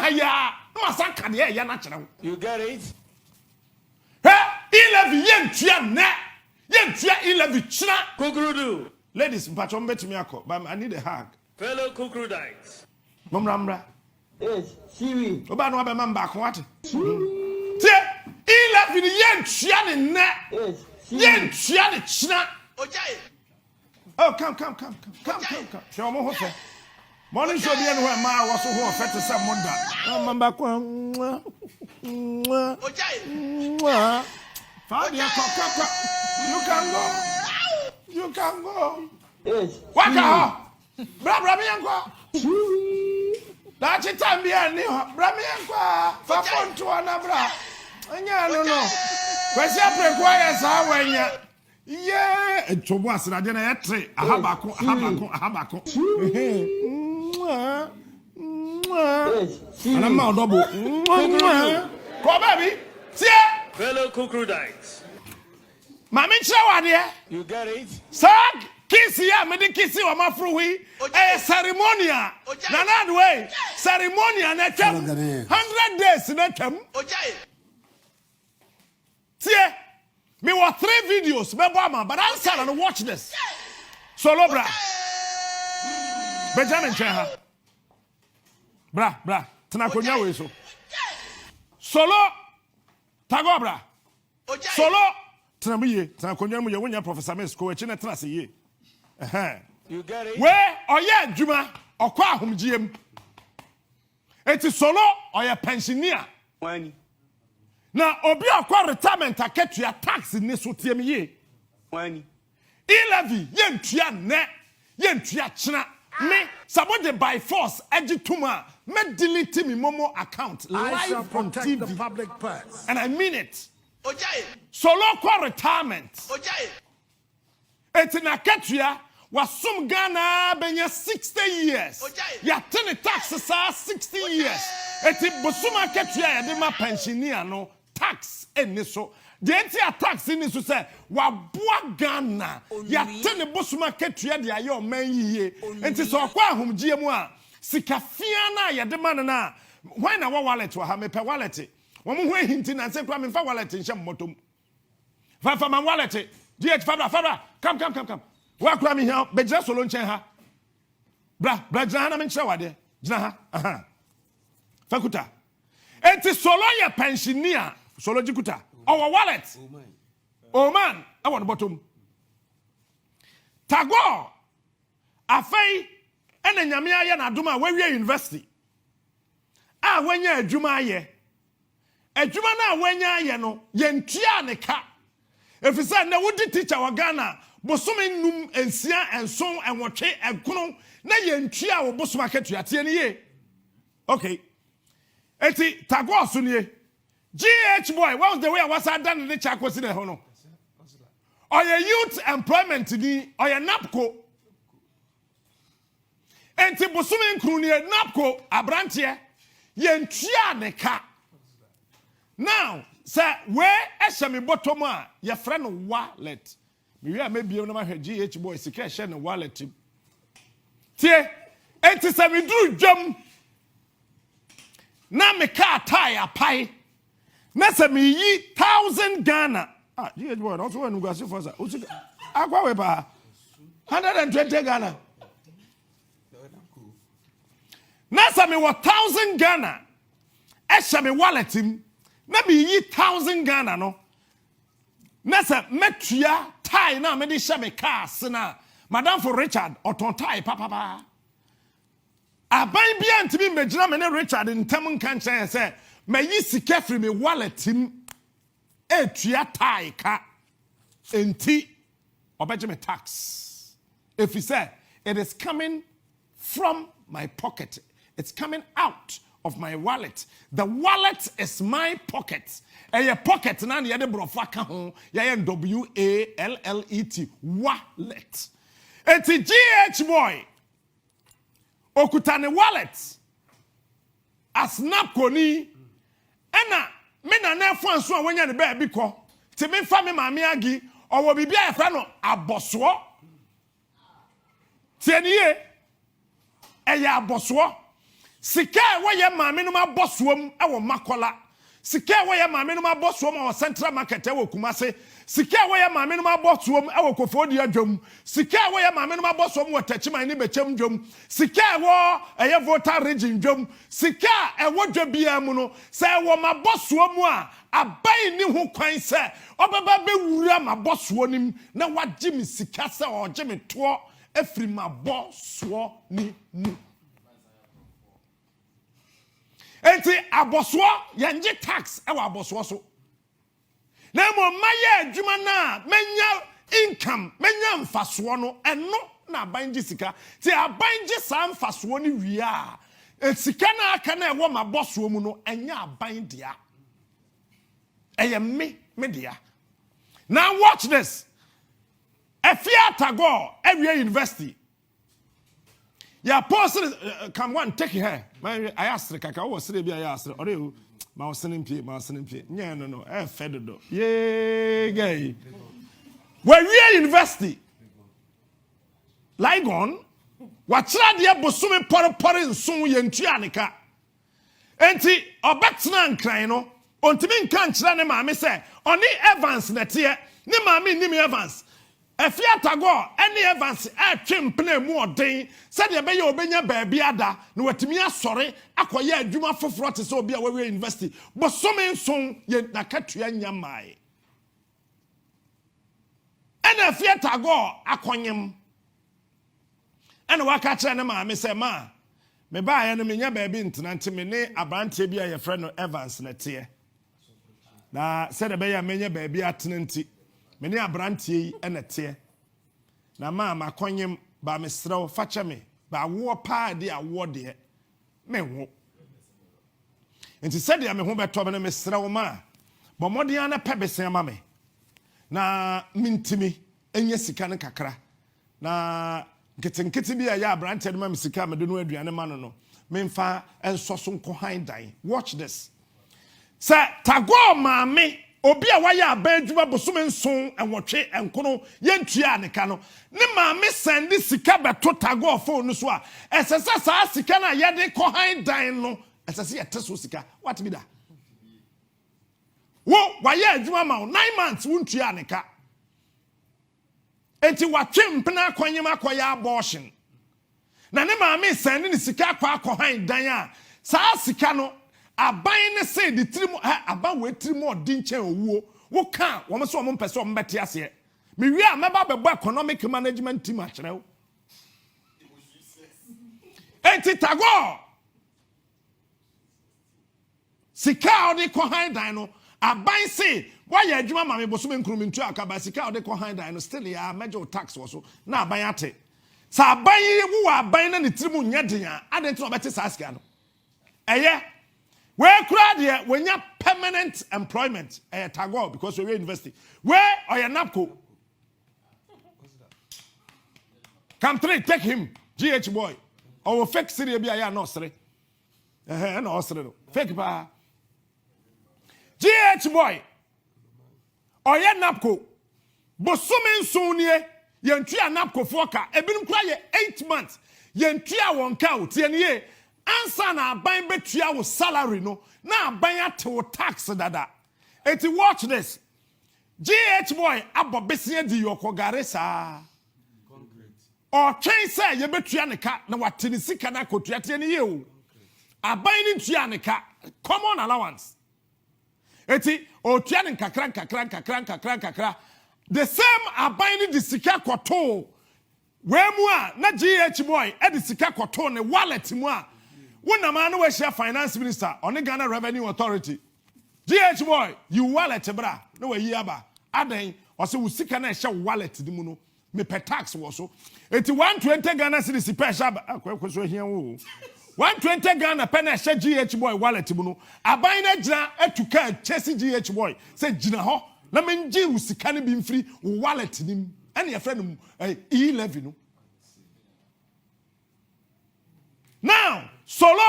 haya no asaka de ya na kire wo. You get it? Levy yentua na yentua levy china Kukrudu. ladies mpacho mbetimi akọ but I need a hug. Fellow Kukrudites. Momramra Yes, Siri. oba no ba mamba ko ate tie levy yentua ne na Yes, yentua ne china. Ojai. Oh, come. Show me what's that. Morning show be anywhere, ma was who affect some wonder. Mamba kwa. Ojai. Fabia, you can go. yes. Waka. Bra me yanko. That's it time be any. Bra me yanko. Fa phone to anabra. Anya no. Kwesi aprekwa sa wanya. Yeah, etobo asrade na yetre ahabako. Yes, Ana ma odobo. Ko baby. Tie. Fellow Kukrudites. Mami chawade. You get it? Sag kisi ya me de kisi wa mafru wi. Ceremonial. Na na way. Ceremonial na twam. 100 days na twam. Ojai. Tie. Me were 3 videos, but I'll sell and watch this. Solo bra. Benjamin Cheha. Bra. Tanakonya we so. Solo. Tago bra. Solo. Tanamuye. Tanakonya mu ye wonya Professor Mesko echi na tana se ye. You get it? We oye adwuma okwa ahomgiem. Eti solo oye pensioner. When? Na obi akwa retirement aketua tax ni so tiem ye. When? Levy yentua ne yentua china me somebody by force agituma me delete me momo account live on TV the public purse. and I mean it. Ojai. Solo kwa retirement Ojai. etina ketua wasum Ghana benya 60 years ya tene tax sa 60 years eti bosuma ketua ya de ma pensioner no tax eni so the entire tax in so say waboa Ghana ya tene bosuma ketua de aye o man yiye enti so kwa ahomgie mu a sikafia na ya de man na why na wallet wa ha me pe wallet wo mo ho hinti na se kwa me fa wallet nhyem motom fa man wallet DH Fabra come wa kwa me here be jira solo nchen ha bra jira ha na me nkyere wade jira ha aha fakuta enti solo ye pensioner solo jikuta our wallet oh man I want bottom tago afei ene nyame aye na adoma we university a wanya adwuma aye adwuma na wanya aye no ye ntua ne ka efisa na wodi teacher wa Ghana bosome num ensia enson enwotwe enkono na ye ntua wo bosoma ketua tie ne ye okay eti tago so ne GH boy what was the way I was done the cha kwesi na ho no oya youth employment ni oya napco enti bosome nkru ne napco abrantie ye ntua ne ka now sir where ehye bottom a ye friend wallet me wi maybe na ma hwe GH boy sika ehye ne wallet tie enti se me duru dwam na me ka tire pai na se me yi 1000 Ghana GH boy also when go see for sa akwa we ba 120 Ghana na se me 1000 Ghana ehye me wallet him na me yi 1000 Ghana no na se metua tie na me de hye me car na madam for Richard oton tie papa aban bia ntimi megina me ne Richard ntam nkan chen se me yi sika free me wallet him etua tie ka enti obeje me tax if he said it is coming from my pocket, it's coming out of my wallet. The wallet is my pocket. And your pocket na ye de brofa ka ho ye WALLET wallet. Eti GH boy okutane wallet a snap koni ena me na na fo anso a wonya ne ba bi ko ti me fa me maame agi owo bibia e fra no aboso tienie eya aboso sika woye maame no mabosoam ewo makola sika woye maame no mabosoam ewo central market ewo kumase sika woye maame no mabosoam ewo kofodi adwom sika woye maame no mabosoam wo tachiman ni bechem dwom sika wo eye voter region dwom sika ewo dwabia mu no se wo mabosoam a abai ni ho kwan se obeba bewura maboso nim na wagye me sika se ogye me to efiri maboso ni mu enti aboso yanje tax ewa aboso so na mo maye adwuma na menya income menya mfaso no eno na abanje sika ti abanje sa mfaso ni wi a sika na aka na ewo maboso mu no enya abandia eye me dia now watch this Efiata go every university ya post come one take her I asked kaka wo sere bia ya asked ore ma osenempie nya no fedodo ye gay we university Ligon wachira de bosome porpore nson ye ntua neka enti obetena nkran no ontimi nka nkyira ne maame se oni Evans netie ne maame nim Evans Efiata go any Evans twempene mu oden said ye be ye obenya baabi ada na watimi asore akoye adwuma foforo te se obi a we university bosome nson ye nakatua nyamai ena Efiata go akonyem ena waka kire ne maame se ma me ba ye no menya baabi ntenante me ne abrante bi a ye frɛ no Evans netie na said be ye menya baabi atenanti meni abrante yi enete na ma makonyem ba mesrew fache me ba wo pa de awo de me ho enti said ya me ho beto be na mesrew ma bo modern na pebesen ma me na mintimi enye sika ne kakra na nketenkete bi ya abrante de ma me sika me de no aduane ma no memfa ensoso nkohan dan watch this sa tago maame obi a waya abadwuma bosome nson enwotwe enkono yentua aneka no ne maame sende sika beto tago phone so a esese sa sika na yede kohan dan no esese yete so sika what be that wo waya adwuma ma 9 months wuntua aneka enti watwe mpena akonyem akoya abortion na ne maame sende ne sika kwa kohan dan a sa sika no aban ne say the trim aban we trim odin chen owuo wo ka wo so wo mpese wo mbete ase me wi a meba bebo economic management team a kire enti tago sika odi ko han dan no aban say why adwuma ma me boso me nkuru ntu akaba sika odi ko han dan no still ya major tax wo so na aban ate sa aban wo aban na ne trim nya den a adenti no bete sa sika no eye where crowd when you permanent employment at Tago because we're university. Where are you napco? Come three, take him, GH boy. Or fake city be a no sir. No sir. Fake pa. GH boy. Or ya napco. Bosumen sonie, yentia napco foka. Ebin cry 8 months. Yentia won cow, tienye. Answer na aban betua wo salary no na aban ate wo tax dada eti watch this GH boy abobesia di yokogare sa concrete o twen say ye betua ne ka na wate ne sika na kotua te ne ye o aban ni tua ne ka common allowance eti o tua ne kakra the same aban ni di sika koto we mu a na GH boy e di sika koto ne wallet mu a When a man was share finance minister on the Ghana Revenue Authority, GH boy, you wallet bra, no way yaba. Aden, or so we seek an share wallet the muno, me per tax was so. 120 Ghana cedis per shab, here. 120 Ghana pen share GH boy wallet muno. A buying jna to car chasing GH boy, said Jina ho, Lamin G was the canny being free, wallet him, and your friend levy no. Now, solo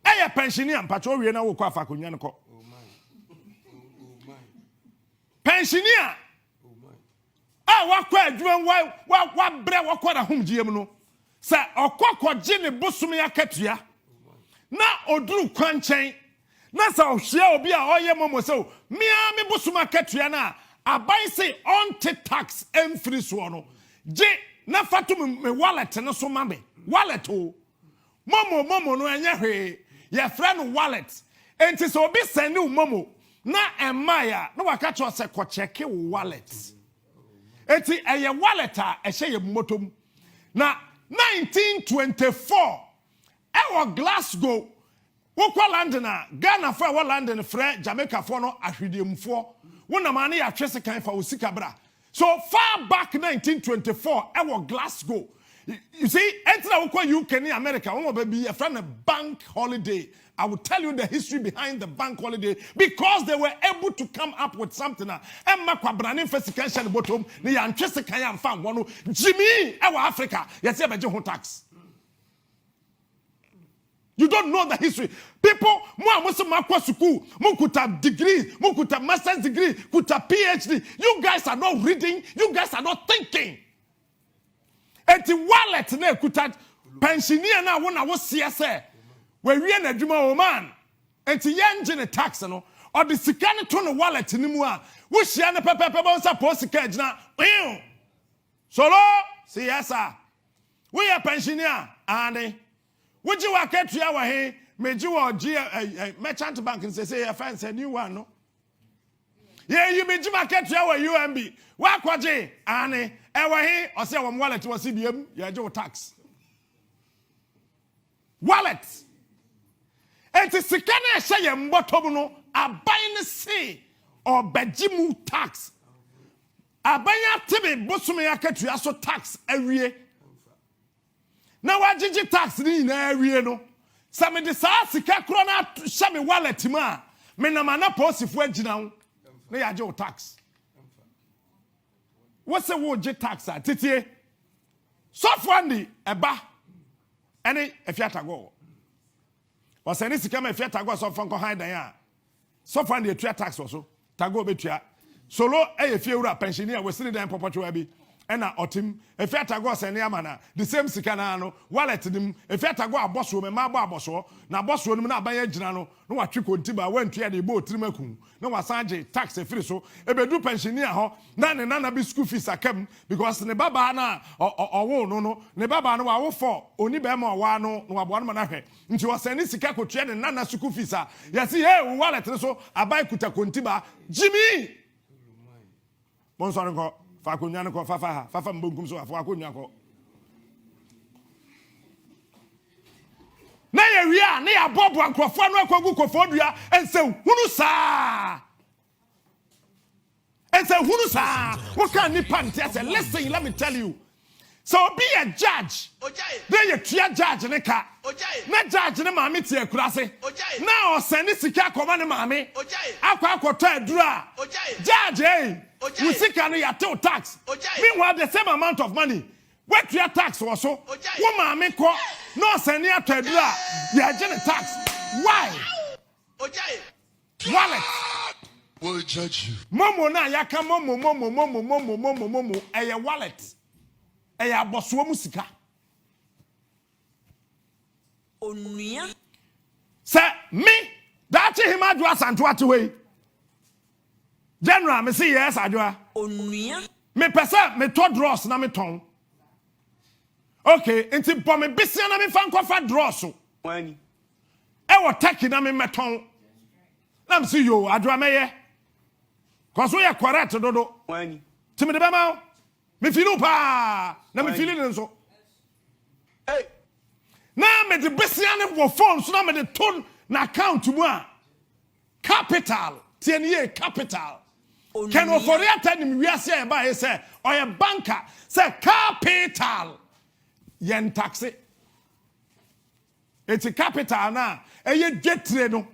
a pensioner and patrol we na wo kwa fakonya no ko. Oh my. Pensioner. Oh my. Ah wakwa adwuma wa bre wakwa da hom giem no. Sa okokogye ne bosom ya katua. na oduru kwanchen na sa ohia obi a oye momo so mia me bosuma katua na abai say on tax emfiri so no je na fatum me wallet no so ma me wallet o momo no anya hwe ye friend wallet enti so obi send you momo na emaya na waka cho se ko check wallet enti eye wallet a ehye ye motom na 1924 ewo Glasgow wokwa London Ghana fa wa London frɛ Jamaica fo no ahwedemfo wona ma ne ya twese kan fa osika bra so far back 1924 ewo Glasgow you see enter wokwa UK ni America won be a friend bank holiday. I will tell you the history behind the bank holiday because they were able to come up with something. Emma kwabrane fesikansion bottom ni ya ntwese kan ya mfa wono Jimmy ewo Africa yesi abeje ho tax. You don't know the history. People, mo school, kuta degree, kuta master's degree, kuta PhD. You guys are not reading. You guys are not thinking. And the wallet ne kuta pensioner na wona wo CSA. We na adwuma o man. And the engine tax no or the sikane to no wallet ni mu a wo hia ne pepepe bon sa po sika gina. Solo CSA. We are pensioner and would you work at your way? Made you or merchant bank and say a fancy new one, no? Yeah, you made you market your UMB. Work what J, Annie, ever he or say one wallet was CBM, yeah, Joe tax. Wallet. And it's a can say a motobuno, a buying sea or bejimu tax. A buying tibi, Bosumia to also tax every year. Now what did you tax in area no? Some of the sika krona shame wallet ma. Me na mana post if we gina. Na ya jo tax. What's the word tax at? Titi. So funny eba. Any if you go. Was any sika me if you go so fun ko hide ya. So funny tax also. Tago betua. Solo e fie wura pensioner we sini dan popoto abi. Ena otim efiata go sene amana the same sika na no wallet nim efiata go aboso me ma bo aboso na aboso nim na abanye gina no no watwe kontiba wantua de bo otirim akun na wasanje tax efiri so ebedu pensioner ho na ne nana bi school fees akam because ne baba na owo no ne baba no wa wo for oni be ma wa no no abo no na hwe nti wasane sika kotua ne nana school fees a yesi hey wallet so abai kuta kontiba Jimmy Bonsoir encore fa ko nyane ko fafa mbonkum so afa ko nyako na ye wia na ya bobo ankrofo no akwagu kofo dua ense hunu saa what can ni pante say listen let me tell you so be a judge then you tia judge ne ka na judge ne maame tie kurase na o send sika akoma ne maame akwa adura judge you see can you tell tax meanwhile the same amount of money what your tax was so woman make ko no send you to adura you generate tax why wallet will judge you momo na yaka momo e wallet e ya boso musika onua say me that him adwa santo atwe General, me say yes, adwa. onua Me pesa me to dross na me ton. Okay, enti bo me bisia na me fan kofa dross. Wani. E wo taki na me meton. Na me say yo adwa me ye. Cause we are correct dodo. Wani. Ti me de be ma. Me filu pa. Na me filu ne so. Hey. Na me de bisia ne wo phone so na me de ton na account mu a. Capital. TNA capital. Can we for that time we are saying by say or a banker say capital yen taxi it's a capital na e ye jetre no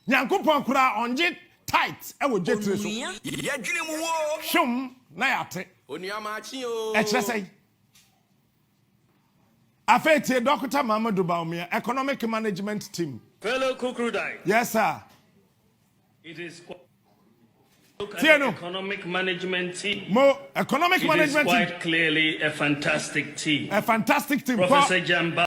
nyankopon kura onje tight e wo jetre so onua ye dwene mu wo shum na yate onua ma chi o e kire say afeti Dr. Mamadou Baumia economic management team Fellow Kukrudai. yes sir It is quite look at Tieno. the economic management team. mo economic It is management team quite clearly a fantastic team. a fantastic team Professor Jamba